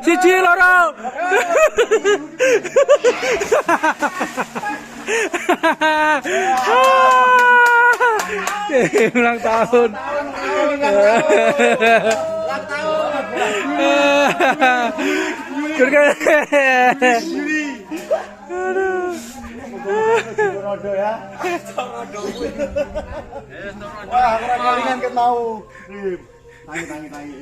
Siji loro. Ulang tahun. Wah, keringan ket mau. Tangi.